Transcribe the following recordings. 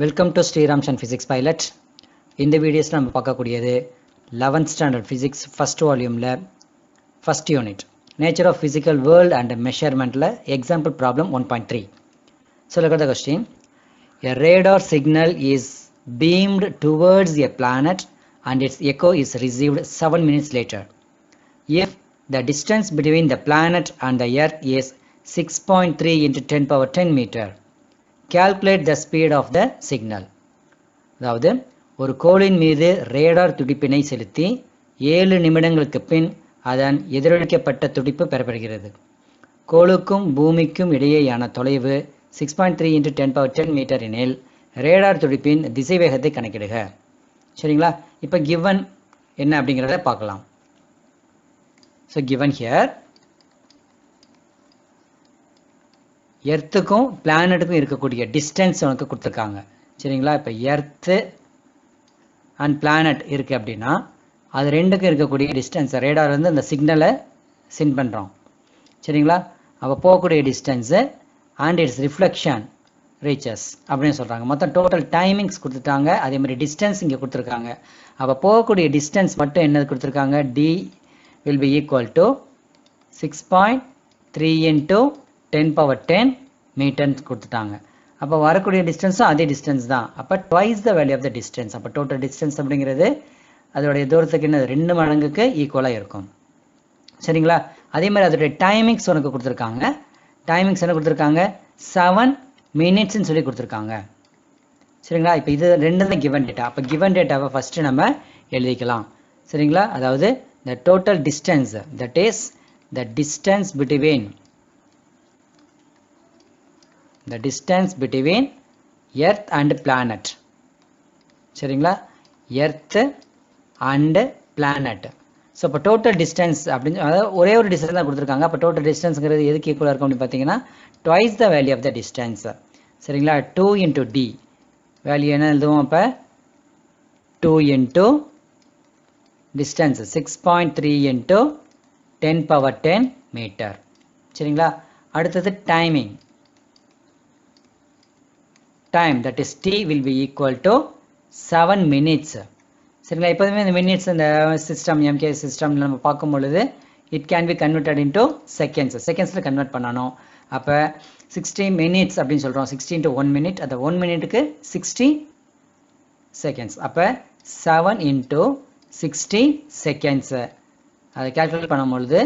Welcome to Sriramsan physics pilot. இந்த வீடியோஸில் நம்ம பார்க்கக்கூடியது 11th ஸ்டாண்டர்ட் ஃபிசிக்ஸ் ஃபஸ்ட் வால்யூமில் first unit nature of physical world and மெஷர்மெண்ட்டில் example problem 1.3. So look at the question. A radar signal is beamed towards a planet and its echo is received 7 minutes later. If the distance between the planet and the earth is 6.3 into 10 power 10 meter, calculate the speed of the signal. அதாவது ஒரு கோளின் மீது radar துடிப்பினை செலுத்தி 7 நிமிடங்களுக்கு பின் அதன் எதிரொலிக்கப்பட்ட துடிப்பு பெறப்படுகிறது. கோளுக்கும் பூமிக்கும் இடையேயான தொலைவு 6.3 into 10 power 10 மீட்டர் எனில் ரேடார் துடிப்பின் திசைவேகத்தை கணக்கிடுக. சரிங்களா? இப்போ கிவன் என்ன அப்படிங்கிறத பார்க்கலாம். ஸோ கிவன் ஹியர் எர்த்துக்கும் பிளானட்டுக்கும் இருக்கக்கூடிய டிஸ்டன்ஸ் உனக்கு கொடுத்துருக்காங்க. சரிங்களா? இப்போ எர்த்து அண்ட் பிளானட் இருக்குது அப்படின்னா அது ரெண்டுக்கும் இருக்கக்கூடிய டிஸ்டன்ஸ் ரேடார் வந்து அந்த சிக்னலை சென்ட் பண்ணுறோம். சரிங்களா? அப்போ போகக்கூடிய distance and it's reflection reaches அப்படின்னு சொல்கிறாங்க. மொத்தம் டோட்டல் டைமிங்ஸ் கொடுத்துட்டாங்க. அதே மாதிரி டிஸ்டன்ஸ் இங்கே கொடுத்துருக்காங்க. அப்போ போகக்கூடிய டிஸ்டன்ஸ் மட்டும் என்னது கொடுத்துருக்காங்க? D will be equal to 6.3 into 10 power 10 metres கொடுத்துட்டாங்க. அப்போ வரக்கூடிய டிஸ்டன்ஸும் அதே டிஸ்டன்ஸ் தான். அப்போ twice the value of the distance. அப்போ டோட்டல் டிஸ்டன்ஸ் அப்படிங்கிறது அதோடைய தூரத்துக்கு என்ன 2 மடங்குக்கு ஈக்குவலாக இருக்கும். சரிங்களா? அதே மாதிரி அதோடைய டைமிங்ஸ் உனக்கு கொடுத்துருக்காங்க. டைமிங்ஸ் என்ன கொடுத்துருக்காங்க? 7 minutesன்னு சொல்லி கொடுத்துருக்காங்க. சரிங்களா? இப்போ இது ரெண்டு தான் கிவன் டேட்டா. அப்போ கிவன் டேட்டாவை ஃபஸ்ட்டு நம்ம எழுதிக்கலாம். சரிங்களா? அதாவது the total distance, that is the distance between earth and planet. சரிங்களா? earth and planet. ஸோ இப்போ டோட்டல் டிஸ்டன்ஸ் அப்படின்னு அதாவது ஒரே ஒரு டிஸ்டன்ஸ் தான் கொடுத்துருக்காங்க. அப்போ டோட்டல் டிஸ்டன்ஸுங்கிறது எதுக்கு ஈக்குவலாக இருக்கும் அப்படின்னு பார்த்தீங்கன்னா twice the value of the distance. சரிங்களா? 2 into d வேல்யூ என்ன எழுதுவோம்? அப்போ 2 into distance 6.3 into 10 power 10 metre. சரிங்களா? அடுத்தது timing. Time that is t will be equal to 7 minutes. சரிங்களா? எப்போதுமே இந்த மினிட்ஸ் இந்த சிஸ்டம் எம்கே சிஸ்டம்ல நம்ம பார்க்கும் பொழுது it can be converted into seconds. செகண்ட்ஸில் கன்வெர்ட் பண்ணணும். அப்போ 60 minutes அப்படின்னு சொல்கிறோம். 60 into 1 minute. அந்த 1 மினிட்டுக்கு 60 செகண்ட்ஸ். அப்போ 7 into 60 செகண்ட்ஸு அதை கேல்குலேட் பண்ணும்பொழுது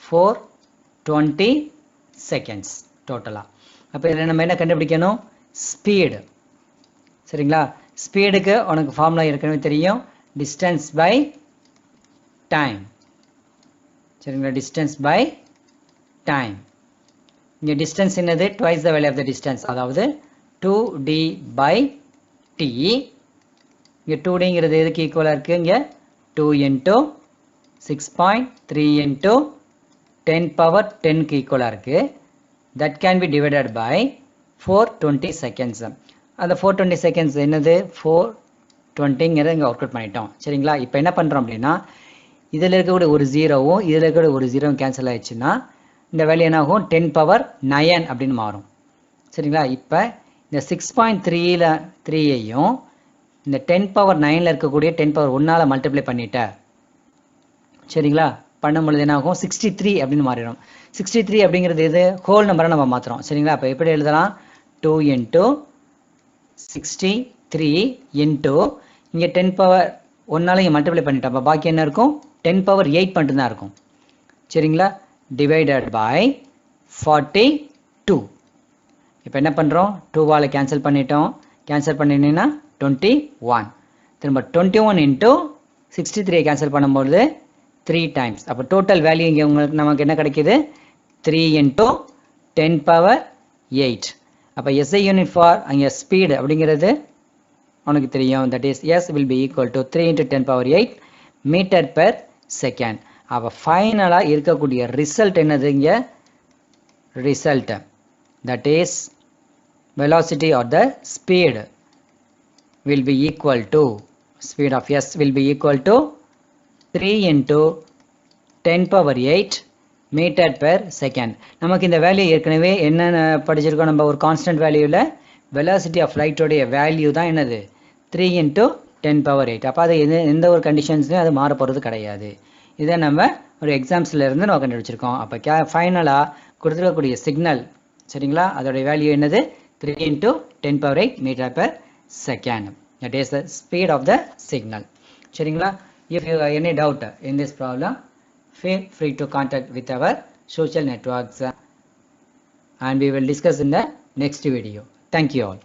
420 செகண்ட்ஸ் டோட்டலாக. அப்போ இதில் நம்ம என்ன கண்டுபிடிக்கணும்? ஸ்பீடு. சரிங்களா? ஸ்பீடுக்கு உனக்கு ஃபார்முலா ஏற்கனவே தெரியும். Distance by time. சரிங்களா? Distance by time. இங்கே டிஸ்டன்ஸ் என்னது? Twice the value of the distance. அதாவது 2d by t. இங்கே 2dங்கிறது எதுக்கு ஈக்குவலாக இருக்குது? இங்கே 2 into 6.3 into 10 power 10க்கு ஈக்குவலாக இருக்குது. That can be divided by 420 seconds. அந்த 420 செகண்ட்ஸ் என்னது? 420ங்கிறத இங்கே ஒர்க் அவுட் பண்ணிட்டோம். சரிங்களா? இப்போ என்ன பண்ணுறோம் அப்படின்னா இதில் இருக்கக்கூடிய ஒரு ஜீரோவும் இதில் இருக்கக்கூடிய ஒரு ஜீரோவும் கேன்சல் ஆயிடுச்சுன்னா இந்த வேல்யூ என்ன ஆகும்? 10 power 9 அப்படின்னு மாறும். சரிங்களா? இப்போ இந்த 6.3யையும் இந்த 10 power 9ல் இருக்கக்கூடிய 10 power 1ஆல் மல்டிப்ளை பண்ணிட்டேன். சரிங்களா? பண்ணும்பொழுது என்ன ஆகும்? 63 அப்படின்னு மாறிடும். 63 அப்படிங்கிறது எது? ஹோல் நம்பரை நம்ம மாற்றுறோம். சரிங்களா? அப்போ எப்படி எழுதலாம்? 2 into 63 into இங்கே 10 power 1ஆல் இங்கே மல்டிப்ளை பண்ணிட்டோம். அப்போ பாக்கி என்ன இருக்கும்? 10 power 8 மட்டும்தான் இருக்கும். சரிங்களா? Divided by 42. இப்போ என்ன பண்ணுறோம்? 2ஆல் கேன்சல் பண்ணிட்டோம். கேன்சல் பண்ணினீங்கன்னா 21. திரும்ப 21 into 63 கேன்சல் பண்ணும்போது 3 டைம்ஸ். அப்போ டோட்டல் வேல்யூ இங்கே உங்களுக்கு நமக்கு என்ன கிடைக்கிது? 3 into 10 power 8. அப்போ SI யூனிட் ஃபார் அங்கே ஸ்பீடு அப்படிங்கிறது உனக்கு தெரியும். That is S will be equal to 3 into 10 power 8 metre per second. அப்போ ஃபைனலாக இருக்கக்கூடிய ரிசல்ட் என்னது? இங்கே result that is velocity or the speed will be equal to speed of S will be equal to 3 into 10 power 8 metre per second. நமக்கு இந்த value ஏற்கனவே என்ன படிச்சிருக்கோம்? நம்ம ஒரு கான்ஸ்டன்ட் வேல்யூவில் வெலாசிட்டி ஆஃப் லைட்டோடைய வேல்யூ தான் என்னது 3 × 10⁸. அப்போ அது எந்த ஒரு கண்டிஷன்ஸ்லையும் அது மாற போகிறது கிடையாது. இதை நம்ம ஒரு எக்ஸாம்ஸில் இருந்து நம்ம கண்டுபிடிச்சிருக்கோம். அப்போ ஃபைனலாக கொடுத்துருக்கக்கூடிய சிக்னல் சரிங்களா, அதோடைய வேல்யூ என்னது 3 × 10⁸ m/s. That is the speed of the signal. சரிங்களா? If you have any doubt in this problem, feel free to contact with our social networks and we will discuss in the next video. Thank you all.